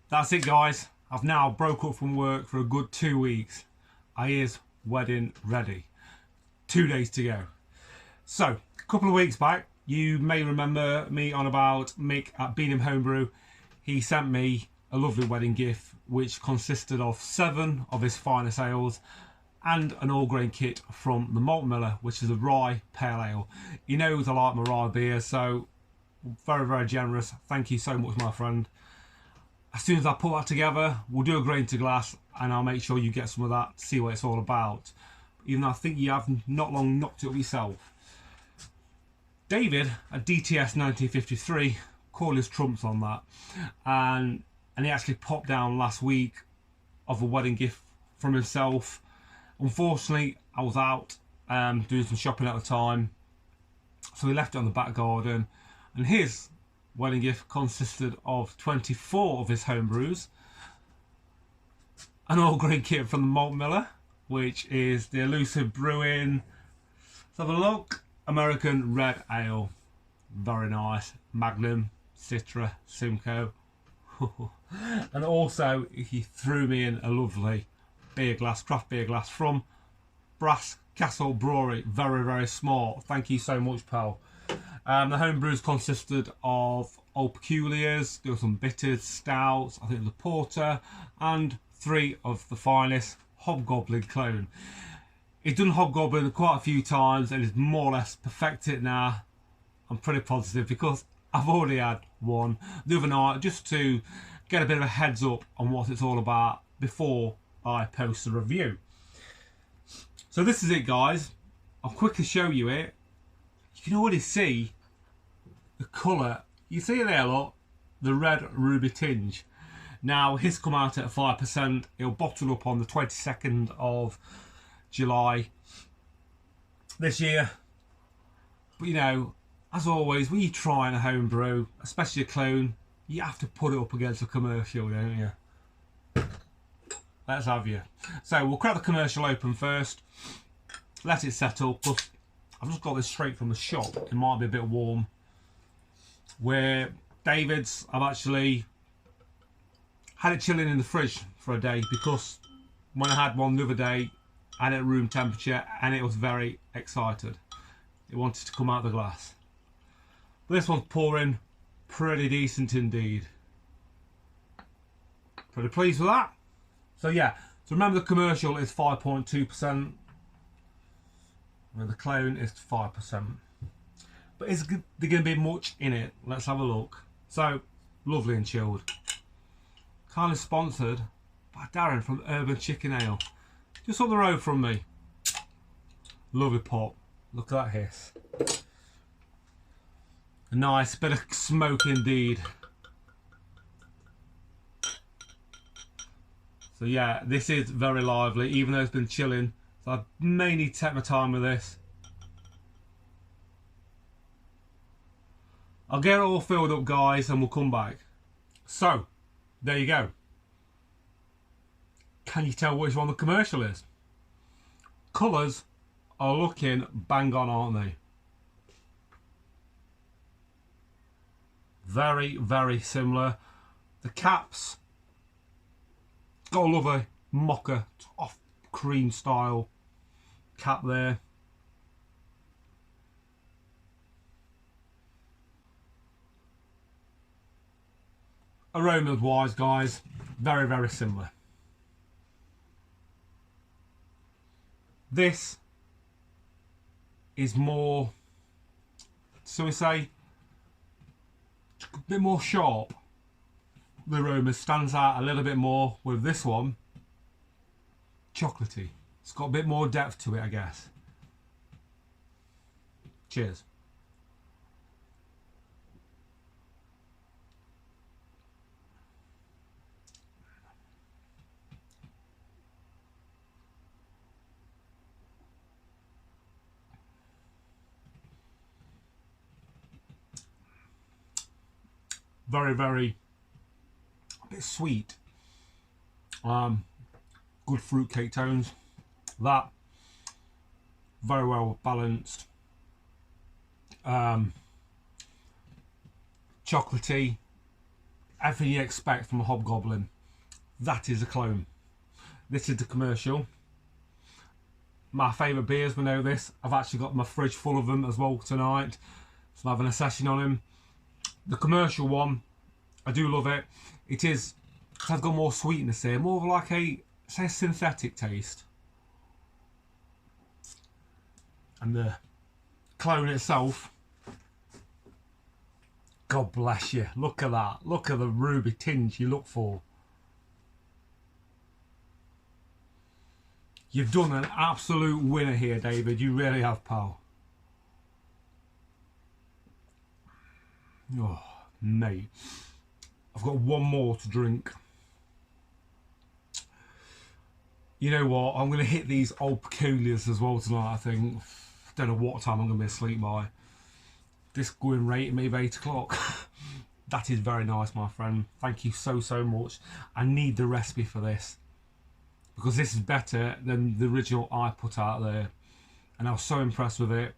That's it, guys. I've now broke up from work for a good 2 weeks. I is wedding ready. 2 days to go. So, a couple of weeks back, you may remember me on about Mick at Beanham Homebrew. He sent me a lovely wedding gift, which consisted of 7 of his finest ales and an all-grain kit from the Malt Miller, which is a rye pale ale. He knows I like my rye beer, so very, very generous. Thank you so much, my friend. As soon as I put that together, we'll do a grain to glass and I'll make sure you get some of that to see what it's all about. Even though I think you have not long knocked it up yourself. David at Dts1953 called his trumps on that, and he actually popped down last week of a wedding gift from himself. Unfortunately, I was out doing some shopping at the time, so he left it on the back garden, and his wedding gift consisted of 24 of his home brews, an all-grain kit from the Malt Miller, which is the Elusive Brewing, let's have a look, American Red Ale. Very nice. Magnum, Citra, Simcoe. And also he threw me in a lovely beer glass, craft beer glass from Brass Castle Brewery. Very, very smart. Thank you so much, pal. The home brews consisted of Old Peculiars, there were some bitters, stouts, I think it was a porter, and 3 of the finest Hobgoblin clone. He's done Hobgoblin quite a few times and he's more or less perfected it now. I'm pretty positive because I've already had one the other night just to get a bit of a heads up on what it's all about before I post a review. So this is it, guys. I'll quickly show you it. You can already see the colour. You see it there, look, the red ruby tinge. Now his come out at 5%. It'll bottle up on the 22nd of July this year. But you know, as always, when you're trying a home brew, especially a clone, you have to put it up against a commercial, don't you? Let's have you. So we'll crack the commercial open first. Let it settle. Plus, I've just got this straight from the shop. It might be a bit warm. Where David's, I've actually had it chilling in the fridge for a day because when I had one the other day, I had it at room temperature and it was very excited. It wanted to come out of the glass. But this one's pouring pretty decent indeed. Pretty pleased with that. So yeah, so remember the commercial is 5.2%. And the clone is 5%. But is there going to be much in it? Let's have a look. So, lovely and chilled. Kindly sponsored by Darren from Urban Chicken Ale. Just up the road from me. Lovely pop. Look at that hiss. A nice bit of smoke indeed. So yeah, this is very lively, even though it's been chilling. So I may need to take my time with this. I'll get it all filled up, guys, and we'll come back. So, there you go. Can you tell which one the commercial is? Colours are looking bang on, aren't they? Very, very similar. The caps got a lovely mocha off cream style cap there. Aromas wise, guys, very, very similar. This is more, so we say, a bit more sharp. The aroma stands out a little bit more with this one. Chocolatey. It's got a bit more depth to it, I guess. Cheers. Very, very a bit sweet. Good fruitcake tones. That very well balanced. Chocolatey, everything you expect from a Hobgoblin. That is a clone. This is the commercial. My favourite beers, we know this. I've actually got my fridge full of them as well tonight. So I'm having a session on them. The commercial one, I do love it. It is, I've got more sweetness here, more of like a, say, synthetic taste. And the clone itself, God bless you. Look at that. Look at the ruby tinge you look for. You've done an absolute winner here, David. You really have, pal. Oh, mate. I've got one more to drink. You know what? I'm going to hit these old peculiars as well tonight, I think. Don't know what time I'm going to be asleep by. This going rate maybe 8 o'clock. That is very nice, my friend. Thank you so much. I need the recipe for this, because this is better than the original I put out there, and I was so impressed with it.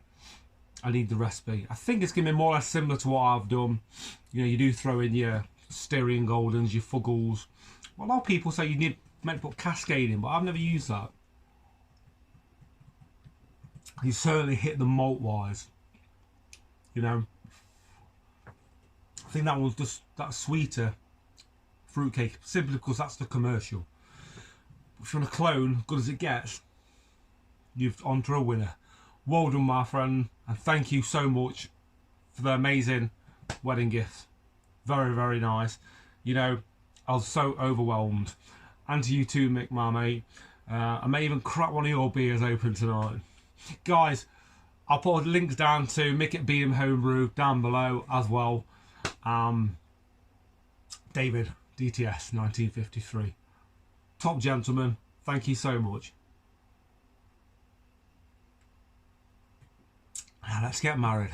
I need the recipe. I think it's going to be more or less similar to what I've done. You know, you do throw in your Styrian Goldens, your Fuggles. Well, a lot of people say you meant to put Cascade in, but I've never used that. You certainly hit the malt wise. You know, I think that was just that sweeter fruitcake, simply because that's the commercial. If you want a clone, good as it gets, you've onto a winner. Well done, my friend, and thank you so much for the amazing wedding gifts. Very nice. You know, I was so overwhelmed. And to you too, Mick, my mate. I may even crack one of your beers open tonight. Guys, I'll put links down to Mick at Beam Homebrew down below as well. David, DTS1953. Top gentleman, thank you so much. Now let's get married.